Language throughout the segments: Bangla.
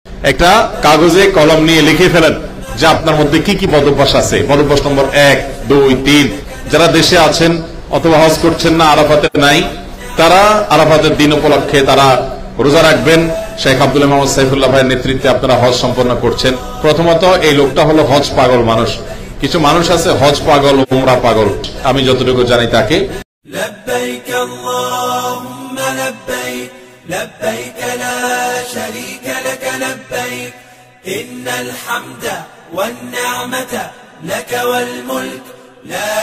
একটা কাগজে কলম নিয়ে লিখে ফেলেন যে আপনার মধ্যে কি কি বদভ্যাস আছে। বদভ্যাস নম্বর 1, 2, 3। যারা দেশে আছেন অথবা হজ করছেন না, আরাফাতে নাই, তারা আরাফাতের দিন উপলক্ষে তারা রোজা রাখবেন। শেখ আব্দুল মোহাম্মদ সাইফুল্লাহ ভাইয়ের নেতৃত্বে আপনারা হজ সম্পন্ন করছেন। প্রথমত এই লোকটা হলো হজ পাগল মানুষ। কিছু মানুষ আছে হজ পাগল, উমরা পাগল। আমি যতটুকু জানি তাকে لبيك اللهم لبيك لبيك لا شريك لك لبيك إن الحمد والنعمة لك والملك لا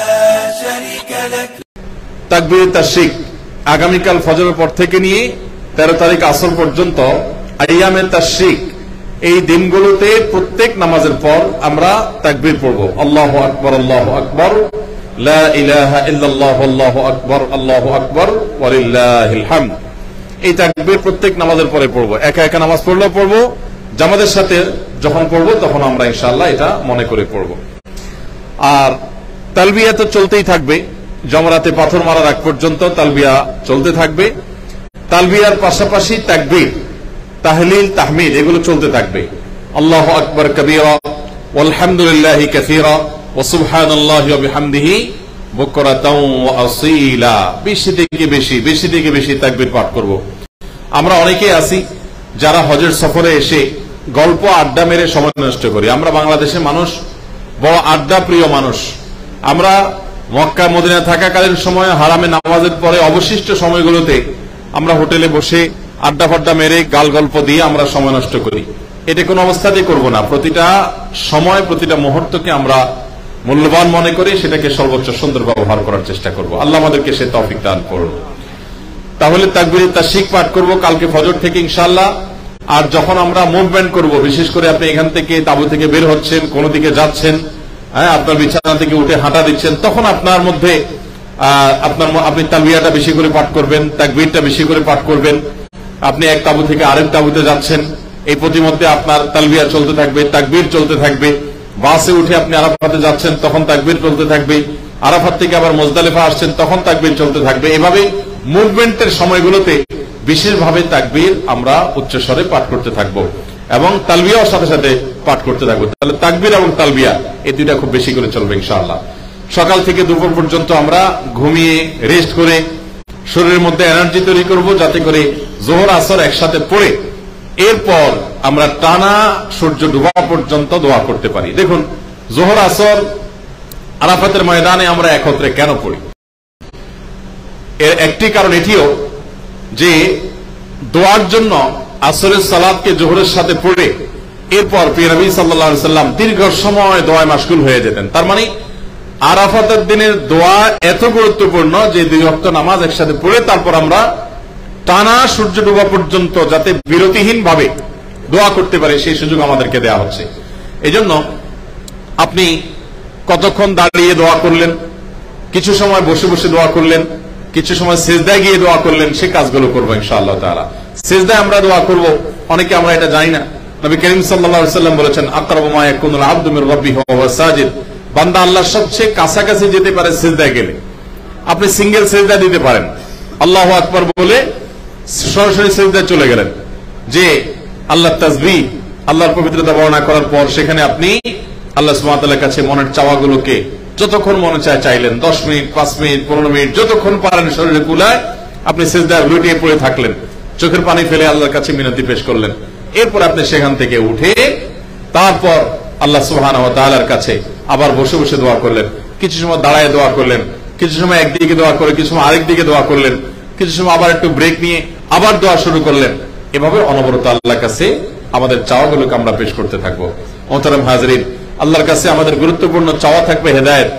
شريك لك। তাকবীর তাশরিক আগামীকাল ফজরের পর থেকে নিয়ে 13 তারিখ আসর পর্যন্ত আইয়ামে তাশরিক, এই দিনগুলোতে প্রত্যেক নামাজের পর আমরা তাকবীর পড়ব। আল্লাহু আকবার, আল্লাহু আকবার, লা ইলাহা ইল্লাল্লাহু, আল্লাহু আকবার, আল্লাহু আকবার, ওয়া লিল্লাহিল হামদ। এই তাকবীর প্রত্যেক নামাজের পরে পড়ব। একা একা নামাজ পড়লেও পড়ব, জামাতের সাথে যখন পড়ব তখন আমরা ইনশাআল্লাহ এটা মনে করে পড়ব। আর তালবিয়া তো চলতেই থাকবে, জমরাতে পাথর মারার আগ পর্যন্ত তালবিয়া চলতে থাকবে। তালবিয়ার পাশাপাশি তাকবীর, তাহলিল, তাহমিদ এগুলো চলতে থাকবে। আল্লাহু আকবার কাবীরা ওয়ালহামদুলিল্লাহি কাসীরা ওয়া সুবহানাল্লাহি ওয়া বিহামদিহি বুকরাতাও ওয়া আসীলা। বেশি থেকে বেশি তাকবীর পাঠ করব। আমরা অনেকেই আছি যারা হজের সফরে এসে গল্প আড্ডা মেরে সময় নষ্ট করি। আমরা বাংলাদেশের মানুষ বড় আড্ডা প্রিয় মানুষ। আমরা মক্কা মদিনা থাকাকালীন সময় হারামে নামাজের পরে অবশিষ্ট সময়গুলোতে আমরা হোটেলে বসে আড্ডা ফাড্ডা মেরে গাল গল্প দিয়ে আমরা সময় নষ্ট করি। এটা কোনো অবস্থাতেই করব না। প্রতিটা সময়, প্রতিটা মুহূর্তকে আমরা মূল্যবান মনে করে সেটাকে সর্বোচ্চ সুন্দর ব্যবহার করার চেষ্টা করব। আল্লাহ আমাদেরকে সে তৌফিক দান করুন। তাহলে তাকবীর তাশরিক পাঠ করব কালকে ফজর থেকে ইনশাআল্লাহ। আর যখন আমরা মুভমেন্ট করব, বিশেষ করে আপনি এখান থেকে তাঁবু থেকে বের হচ্ছেন, কোন দিকে যাচ্ছেন, আপনার বিছানা থেকে উঠে হাঁটা দিচ্ছেন, তখন আপনার মধ্যে আপনি তালবিয়াটা বেশি করে পাঠ করবেন, তাকবীরটা বেশি করে পাঠ করবেন। আপনি এক তাঁবু থেকে আরেক তাঁবুতে যাচ্ছেন, এই প্রতিমধ্যে আপনার তালবিয়া চলতে থাকবে, তাকবীর চলতে থাকবে। বাসে উঠে আপনি আরাফাতে যাচ্ছেন, তখন তাকবীর চলতে থাকবে। আরাফাত থেকে আবার মুজদালিফা আসছেন, তখন তাকবীর চলতে থাকবে। এভাবে মুভমেন্টের সময়গুলোতে বিশেষভাবে তাকবীর আমরা উচ্চস্বরে পাঠ করতে থাকবো এবং তালবিয়ার সাথে সাথে পাঠ করতে থাকবো। তাহলে তাকবীর এবং তালবিয়া এই দুইটা খুব বেশি করে চলবে ইনশাআল্লাহ। সকাল থেকে দুপুর পর্যন্ত আমরা ঘুমিয়ে রেস্ট করে শরীরের মধ্যে এনার্জি তৈরি করব, যাতে করে জোহর আসর একসাথে পড়ে এরপর আমরা টানা সূর্য ডুবা পর্যন্ত দোয়া করতে পারি। দেখুন, জোহর আসর আরাফাতের ময়দানে আমরা একত্রে কেন পড়ি? এর একটি কারণ এটিও যে দোয়ার জন্য আসরের সালাতকে জোহরের সাথে পড়ে এরপর প্রিয় নবী সাল্লাল্লাহু আলাইহি সাল্লাম দীর্ঘ সময় দোয়ায় মাশগুল হয়ে যেতেন। তার মানে আরাফাতের দিনের দোয়া এত গুরুত্বপূর্ণ যে 2 ওয়াক্ত নামাজ একসাথে পড়ে তারপর আমরা টানা সূর্য ডোবা পর্যন্ত যাতে বিরতিহীন ভাবে দোয়া করতে পারে সেই সুযোগ আমাদেরকে দেওয়া হচ্ছে। এজন্য আপনি কতক্ষণ দাঁড়িয়ে দোয়া করলেন, কিছু সময় বসে বসে দোয়া করলেন, কিছু সময় সিজদায় গিয়ে দোয়া করলেন, সে কাজগুলো করবো ইনশাআল্লাহ তাআলা। সিজদায় আমরা দোয়া করব, অনেকে আমরা এটা জানি না। নবী করিম সাল্লাল্লাহু আলাইহি ওয়াসাল্লাম বলেছেন, আকরাবু মা ইয়াকুনুল আবদু মির রাব্বিহি ওয়া হুয়া সাজিদ। বান্দা আল্লাহর সবচেয়ে কাছাকাছি যেতে পারে সিজদায় গেলে। আপনি সিঙ্গেল সিজদা দিতে পারেন, আল্লাহু আকবার বলে সরাসরি সিজদায় চলে গেলেন, যে আল্লাহর তাসবিহ, আল্লাহর পবিত্রতা বর্ণনা করার পর সেখানে আপনি আল্লাহ সুবহানাহু ওয়া তাআলার কাছে মনের চাওয়াগুলোকে যতক্ষণ মনে চায় চাইলেন, 10 মিনিট, 5 মিনিট, 15 মিনিট, যতক্ষণ পারেন শরীরে কুলায় আপনি সিজদায় লুটিয়ে পড়ে থাকলেন, চোখের পানি ফেলে আল্লাহর কাছে মিনতি পেশ করলেন। এরপর আপনি সেখান থেকে উঠে তারপর আল্লাহ সুবহানাহু ওয়া তাআলার কাছে আবার বসে বসে দোয়া করলেন, কিছু সময় দাঁড়ায় দোয়া করলেন, কিছু সময় একদিকে দোয়া করে কিছু সময় আরেক দিকে দোয়া করলেন, কিছু সময় আবার একটু ব্রেক নিয়ে আবার দোয়া শুরু করলেন। এভাবে অনবরত আল্লাহর কাছে আমাদের চাওয়াগুলোকে আমরা পেশ করতে থাকবো। মোহতারাম হাজরিন, আল্লাহর কাছে আমাদের গুরুত্বপূর্ণ চাওয়া থাকবে হেদায়েত।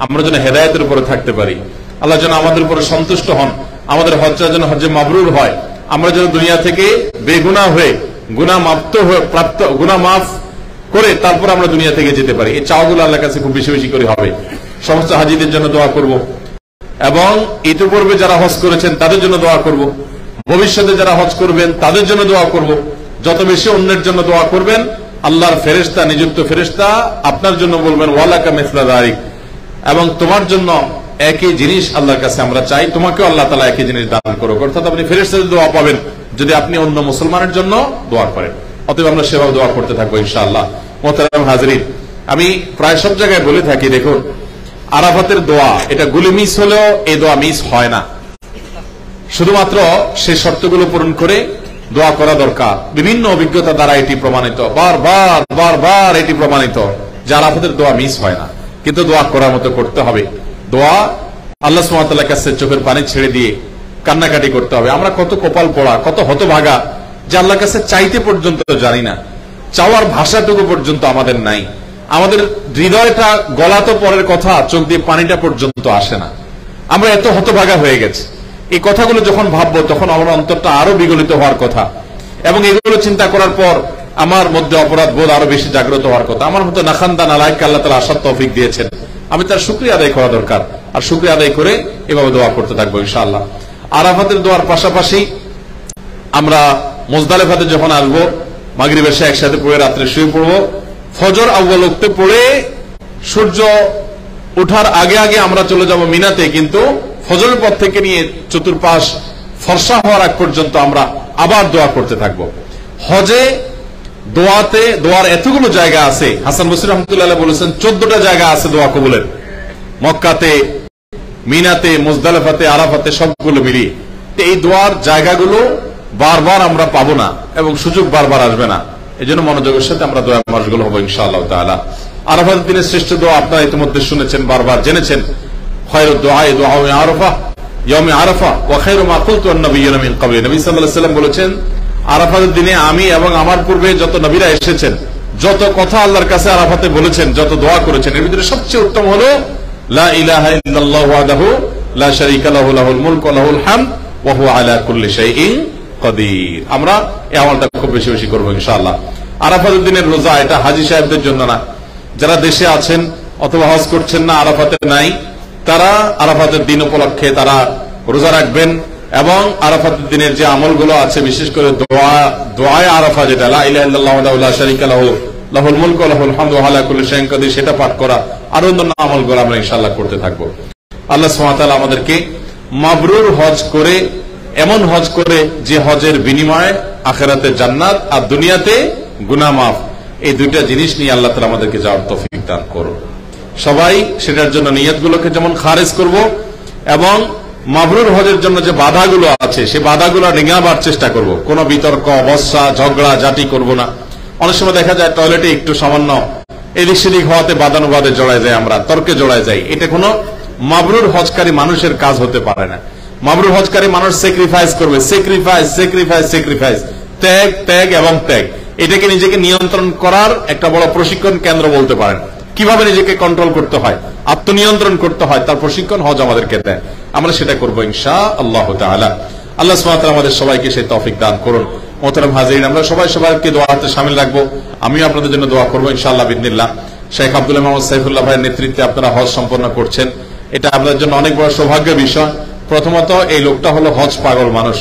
আমরা যেন হেদায়েতের উপরে থাকতে পারি, আল্লাহ যেন আমাদের উপরে সন্তুষ্ট হন, আমাদের হজ্জা যেন হজ্জে মাবরুর হয়, আমরা যেন দুনিয়া থেকে বেগুনাহ হয়ে গুনাহ মাফ করে তারপর আমরা দুনিয়া থেকে যেতে পারি। এই চাওয়াগুলো আল্লাহর কাছে খুব বেশি বেশি করে হবে। সমস্ত হাজীদের জন্য দোয়া করব এবং ইতিপূর্বে যারা হজ করেছেন তাদের জন্য দোয়া করব, ভবিষ্যতে যারা হজ করবেন তাদের জন্য দোয়া করব। যত বেশি অন্যের জন্য দোয়া করবেন, আল্লাহর ফেরেশতা, নিযুক্ত ফেরেশতা আপনার জন্য বলবেন ওয়ালাকা মিসলা যালিক, এবং তোমার জন্য একই জিনিস আল্লাহর কাছে আমরা চাই, তোমাকেও আল্লাহ তাআলা একই জিনিস দান করুক। অর্থাৎ আপনি ফেরেশতাদের দোয়া পাবেন যদি আপনি অন্য মুসলমানের জন্য দোয়া করেন। অতএব আমরা সেভাবে দোয়া করতে থাকবো ইনশাআল্লাহ। মোহতারাম হাজরিন, আমি প্রায় সব জায়গায় বলে থাকি, দেখুন আরাফাতের দোয়া এটা গুলি মিস হলেও এই দোয়া মিস হয় না। শুধুমাত্র সেই শর্তগুলো পূরণ করে দোয়া করা দরকার। বিভিন্ন অভিজ্ঞতা দ্বারা এটি প্রমাণিত, বারবার বারবার এটি প্রমাণিত যে আরাফাতের দোয়া মিস হয় না, কিন্তু দোয়া করার মতো করতে হবে। দোয়া আল্লাহ সুবহানাহু ওয়া তাআলার কাছে চোখের পানি ছেড়ে দিয়ে কান্নাকাটি করতে হবে। আমরা কত কপাল পোড়া, কত হতভাগা যে আল্লাহর কাছে চাইতে পর্যন্ত জানি না, চাওয়ার ভাষাটুকু পর্যন্ত আমাদের নাই। আমাদের হৃদয়টা গলা তো পরের কথা, চোখ দিয়ে পানিটা পর্যন্ত আসে না। আমরা এত হতভাগা হয়ে গেছি। এই কথাগুলো যখন ভাববো তখন আমার অন্তরটা আরো বিগলিত হওয়ার কথা, এবং এগুলো চিন্তা করার পর আমার মধ্যে অপরাধ বোধ আরো বেশি জাগ্রত হওয়ার কথা। আমার মতো নাখান্দা নালায়েককে আল্লাহ তাআলা আসার তৌফিক দিয়েছেন, আমি তার শুকরিয়া আদায় করা দরকার, আর শুকরিয়া আদায় করে এভাবে দোয়া করতে থাকবো ইনশাআল্লাহ। আরাফাতের দোয়ার পাশাপাশি আমরা মুজদালিফাতে যখন আসবো, মাগরিব এশা একসাথে পড়ে রাত্রে শুয়ে পড়বো, ফজর আউয়াল ওয়াক্তে পড়ে সূর্য ওঠার আগে আগে আমরা চলে যাব মিনাতে, কিন্তু ফজরের পর থেকে নিয়ে চতুর্পাশ ফর্সা হওয়ার আগ পর্যন্ত আমরা আবার দোয়া করতে থাকবো। হজে দোয়াতে দোয়ার এতগুলো জায়গা আছে, হাসান বসরি রহমাতুল্লাহ বলেছেন 14টা জায়গা আছে দোয়া কবুলের, মক্কাতে, মিনাতে, মুজদালিফাতে, আরাফাতে, সবগুলো মিলিয়ে। এই দোয়ার জায়গাগুলো বারবার আমরা পাবো না এবং সুযোগ বারবার আসবে না, এই জন্য মনোযোগের সাথে আমরা দোয়া মাসগুলো হবো ইনশাআল্লাহ তাআলা। আরাফাতের দিনের শ্রেষ্ঠ দোয়া আপনারা ইতিমধ্যে শুনেছেন, বারবার জেনেছেন, খায়রুদ দুআ দুআ আরাফা ইয়াউমে আরাফা ওয়া খায়রু মা কুলতু আন-নাবিয়্যুনা মিন ক্বাবলি। নবী সাল্লাল্লাহু আলাইহি ওয়াসাল্লাম বলেছেন, আরাফাতের দিনে আমি এবং আমার পূর্বে যত নবীরা এসেছেন, যত কথা আল্লাহর কাছে আরাফাতে বলেছেন, যত দোয়া করেছেন, এর ভিতরে সবচেয়ে উত্তম হলো লা ইলাহা ইল্লাল্লাহু ওয়াহদাহু লা শারীকা লাহু লাহুল মুলকু ওয়া লাহুল হামদ ওয়া হুয়া আলা কুল্লি শাইইন কাদির। আমরা এই আমলটা খুব বেশি বেশি করব ইনশাআল্লাহ। আরাফাতের দিনের রোজা এটা হাজী সাহেবদের জন্য না, যারা দেশে আছেন অথবা হজ করছেন না, আরাফাতে নাই, তারা আরাফাতের দিন উপলক্ষে তারা রোজা রাখবেন, এবং আরাফাতের দিনের যে আমলগুলো আছে, বিশেষ করে দোয়ায়ে আরাফা, যেটা লা ইলাহা ইল্লাল্লাহু ওয়াহদাহু লা শারীকা লাহু লাহুল মুলকু ওয়া লাহুল হামদু ওয়া আলা কুল্লি শাইইন কাদির, সেটা পাঠ করা, আর অন্যান্য আমলগুলো আমরা ইনশাআল্লাহ করতে থাকবো। আল্লাহ সুবহানাহু ওয়া তাআলা আমাদেরকে মাবরুর হজ করে, এমন হজ করে যে হজের বিনিময়ে আখিরাতে জান্নাত আর দুনিয়াতে গুনাহ মাফ, এই দুইটা জিনিস নিয়ে আল্লাহ তাআলা আমাদেরকে যাওয়ার তৌফিক দান করুন। সবাই সেটার জন্য নিয়তগুলোকে যেমন খারেজ করব, এবং মাবরুর হজের জন্য যে বাধাগুলো আছে সেই বাধাগুলো ডিঙাবার চেষ্টা করব। কোনো বিতর্ক, বর্ষা, ঝগড়া ঝাঁটি করব না। অনেক সময় দেখা যায় টয়লেটে একটু সামান্য এদিক সেদিক হওয়াতে বাদানুবাদে জড়ায় যায়, আমরা তর্কে জড়ায় যাই। এটা কোনো মাবরুর হজকারী মানুষের কাজ হতে পারে না। মাবরুর হজকারী মানুষ স্যাক্রিফাইস করবে, স্যাক্রিফাইস স্যাক্রিফাইস স্যাক্রিফাইস, ত্যাগ ত্যাগ এবং ত্যাগ। এটাকে নিজেকে নিয়ন্ত্রণ করার একটা বড় প্রশিক্ষণ কেন্দ্র বলতে পারেন। কিভাবে নিজেকে কন্ট্রোল করতে হয়, আত্মনিয়ন্ত্রণ করতে হয়, তার প্রশিক্ষণ হজ আমাদেরকে দেয়। আমরা সেটা করবো ইনশাআল্লাহ তাআলা। আল্লাহ সুবহানাহু ওয়া তাআলা আমাদের সবাইকে সেই তৌফিক দান করুন। মোহতারাম হাজিরিন, আমরা সবাই সবাইকে দোয়াতে শামিল রাখবো। আমিও আপনাদের জন্য দোয়া করবো ইনশাআল্লাহ বিইذنিল্লাহ। শেখ আব্দুল্লাহ মোহাম্মদ সাইফুল্লাহ ভাইয়ের নেতৃত্বে আপনারা হজ সম্পন্ন করছেন, এটা আপনাদের জন্য অনেক বড় সৌভাগ্যের বিষয়। প্রথমত, এই লোকটা হলো হজ পাগল মানুষ।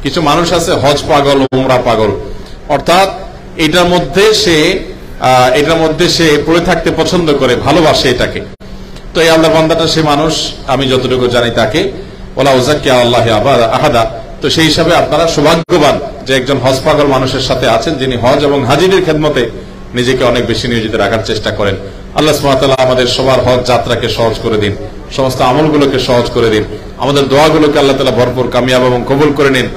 কিছু মানুষ আছে হজ পাগল, উমরা পাগল, অর্থাৎ এটার মধ্যে সে পড়ে থাকতে পছন্দ করে, ভালোবাসে এটাকে। তো এই আল্লাহর বান্দাটা সে মানুষ, আমি যতটুকু জানি তাকে ওয়ালা উযাক্কি আল্লাহি আহাদা। তো সেই হিসাবে আপনারা সৌভাগ্যবান যে একজন হজ পাগল মানুষের সাথে আছেন, যিনি হজ এবং হাজিদের খেদমতে নিজেকে অনেক বেশি নিয়োজিত রাখার চেষ্টা করেন। আল্লাহ সুবহানাহু ওয়া তাআলা আমাদের সবার হজ যাত্রাকে সহজ করে দিন, সমস্ত আমলগুলোকে সহজ করে দিন, আমাদের দোয়াগুলোকে আল্লাহ তাআলা ভরপুর কামিয়াব এবং কবুল করে নিন।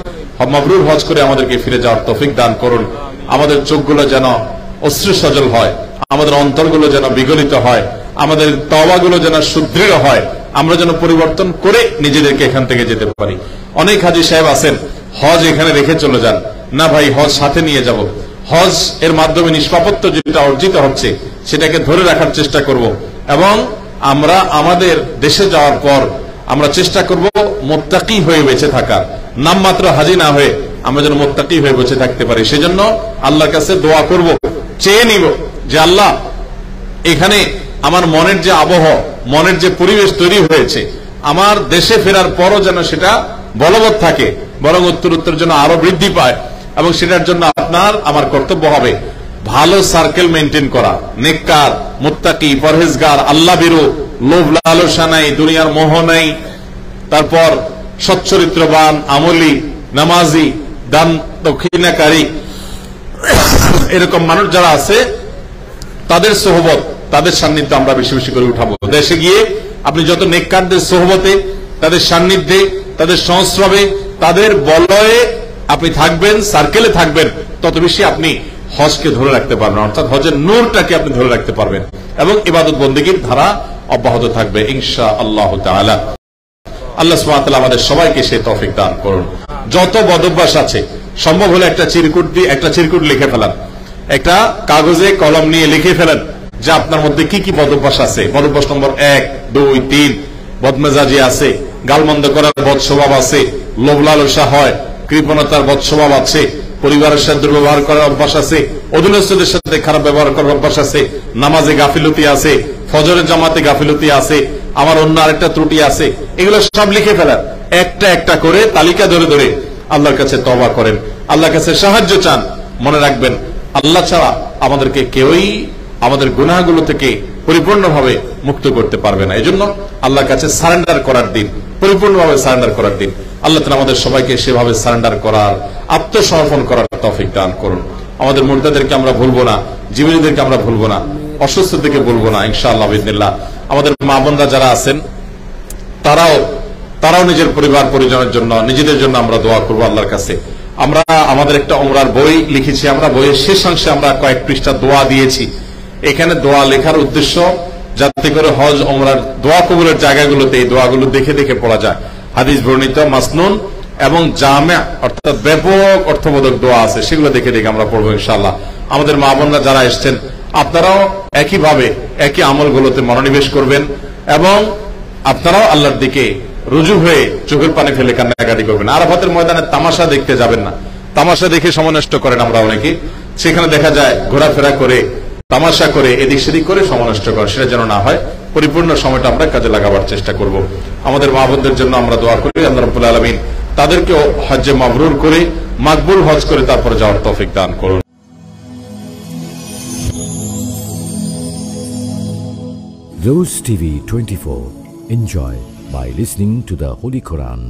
মাবরুর হজ করে আমাদেরকে ফিরে যাওয়ার তৌফিক দান করুন। আমাদের চোখগুলো যেন অশ্রু সজল হয়, আমাদের অন্তরগুলো যেন বিগলিত হয়, আমাদের তওবাগুলো যেন সুদৃঢ় হয়, আমরা যেন পরিবর্তন করে নিজেদেরকে এখান থেকে যেতে পারি। অনেক হাজী সাহেব আছেন হজ এখানে রেখে চলে যান, না ভাই হজ সাথে নিয়ে যাব। হজ এর মাধ্যমে নিষ্পাপত্য যেটা অর্জিত হচ্ছে সেটাকে ধরে রাখার চেষ্টা করব, এবং আমরা আমাদের দেশে যাওয়ার পর আমরা চেষ্টা করব মুত্তাকি হয়ে বেঁচে থাকার, নামমাত্র হাজী না হয়ে আমরা যেন মুত্তাকি হয়ে বেঁচে থাকতে পারি। সেজন্য আল্লাহর কাছে দোয়া করব, চেয়ে নিব যে আল্লাহ, এখানে আমার মনের যে আবহ, মনের যে পরিবেশ তৈরি হয়েছে, আমার দেশে ফেরার পরও যেন সেটা বলবৎ থাকে, বরং উত্তর উত্তর যেন আরো বৃদ্ধি পায়। এবং সেটার জন্য আমার কর্তব্য হবে ভালো সার্কেল মেনটেন করা, নেককার, মুত্তাকি, পরহেজগার, আল্লাহ ভীরু, লোভ লালসা নাই, দুনিয়ার মোহ নাই, তারপর সচ্চরিত্রবান, আমলি, নামাজি, দান দক্ষিণাকারী, এরকম মানুষ যারা আছে তাদের সোহবত, তাদের সান্নিধ্য আমরা বেশি বেশি করে উঠাবো। দেশে গিয়ে আপনি যত নেককারদের সোহবতে, তাদের সান্নিধ্যে, তাদের সংস্রবে, তাদের বলয়ে আপনি থাকবেন, সার্কেলে থাকবেন, তত বেশি আপনি হজকে ধরে রাখতে পারবেন, অর্থাৎ হজের নূরটাকে আপনি ধরে রাখতে পারবেন এবং ইবাদত বন্দেগীর ধারা অব্যাহত থাকবে ইনশাআল্লাহ তাআলা। আল্লাহ সুবহানাহু ওয়া তাআলা আমাদের সবাইকে সেই তৌফিক দান করুন। যত বদভ্যাস আছে সম্ভব হলে একটা চিরকুট লিখে ফেলান, একটা কাগজে কলম নিয়ে লিখে ফেলেন যে আপনার মধ্যে কি কি বদভ্যাস আছে। বদভ্যাস নম্বর 1, 2, 3, বদমেজাজি আছে, গালমন্দ করার বদস্বভাব আছে, লোভ লালসা হয়, কৃপণতার বদস্বভাব আছে, পরিবারের সাথে দুর্ব্যবহার করার অভ্যাস আছে, অধীনস্থদের সাথে খারাপ ব্যবহার করার অভ্যাস আছে, নামাজে গাফিলতি আছে, ফজরের জামাতে গাফিলতি আছে, আমার অন্য আরেকটা ত্রুটি আছে। এগুলো সব লিখে ফেলার, একটা একটা করে তালিকা ধরে ধরে আল্লাহর কাছে তওবা করেন, আল্লাহর কাছে সাহায্য চান। মনে রাখবেন আল্লাহ ছাড়া আমাদেরকে কেউই আমাদের গুনাহগুলো থেকে পরিপূর্ণভাবে মুক্ত করতে পারবে না। এজন্য আল্লাহর কাছে সারেন্ডার করার দিন, পরিপূর্ণভাবে সারেন্ডার করার দিন। আল্লাহ তাআলা আমাদের সবাইকে সেভাবে সারেন্ডার করার, আত্মসমর্পণ করার তৌফিক দান করুন। আমাদের মুর্দাদেরকে আমরা ভুলবো না, জীবনীদেরকে আমরা ভুলবো না, অসুস্থদেরকে ভুলবো না ইনশাআল্লাহ বিইذنিল্লাহ। আমাদের মা বোনরা যারা আছেন তারাও নিজের পরিবার পরিজনের জন্য, নিজেদের জন্য আমরা দোয়া করবো আল্লাহর কাছে। আমরা আমাদের একটা উমরার বই লিখেছি, আমরা বইয়ের শেষাংশে আমরা কয়েক পৃষ্ঠা দোয়া দিয়েছি। এখানে দোয়া লেখার উদ্দেশ্য যাতে করে হজ উমরার দোয়া কবুলের জায়গাগুলোতে এই দোয়াগুলো দেখে দেখে পড়া যায়। হাদিস বর্ণিত মাসনুন এবং জামে অর্থাৎ ব্যাপক অর্থবোধক দোয়া আছে, সেগুলো দেখে দেখে আমরা পড়বো ইনশাআল্লাহ। আমাদের মা বোনরা যারা এসছেন আপনারাও একইভাবে একই আমলগুলোতে মনোনিবেশ করবেন এবং আপনারাও আল্লাহর দিকে রুজু হয়ে চোখের পানি ফেলে কান্নাকাটি করবেন। আরাফাতের ময়দানে তামাশা দেখতে যাবেন না, তামাশা দেখে সময় নষ্ট করেন আমরা অনেকে, সেখানে দেখা যায় ঘোরাফেরা করে, তামাশা করে, এদিক সেদিক করে সময় নষ্ট করে, সেটা যেন না হয়। পরিপূর্ণ সময়টা আমরা কাজে লাগাবার চেষ্টা করব। আমাদের মা বোনদের জন্য আমরা দোয়া করি আল্লাহ রাব্বুল আলামিন তাদেরকে হজ্জে মাবরুর করে, মাকবুল হজ করে তারপরে যাওয়ার তৌফিক দান করুন। Rose TV 24. Enjoy by listening to the Holy Quran.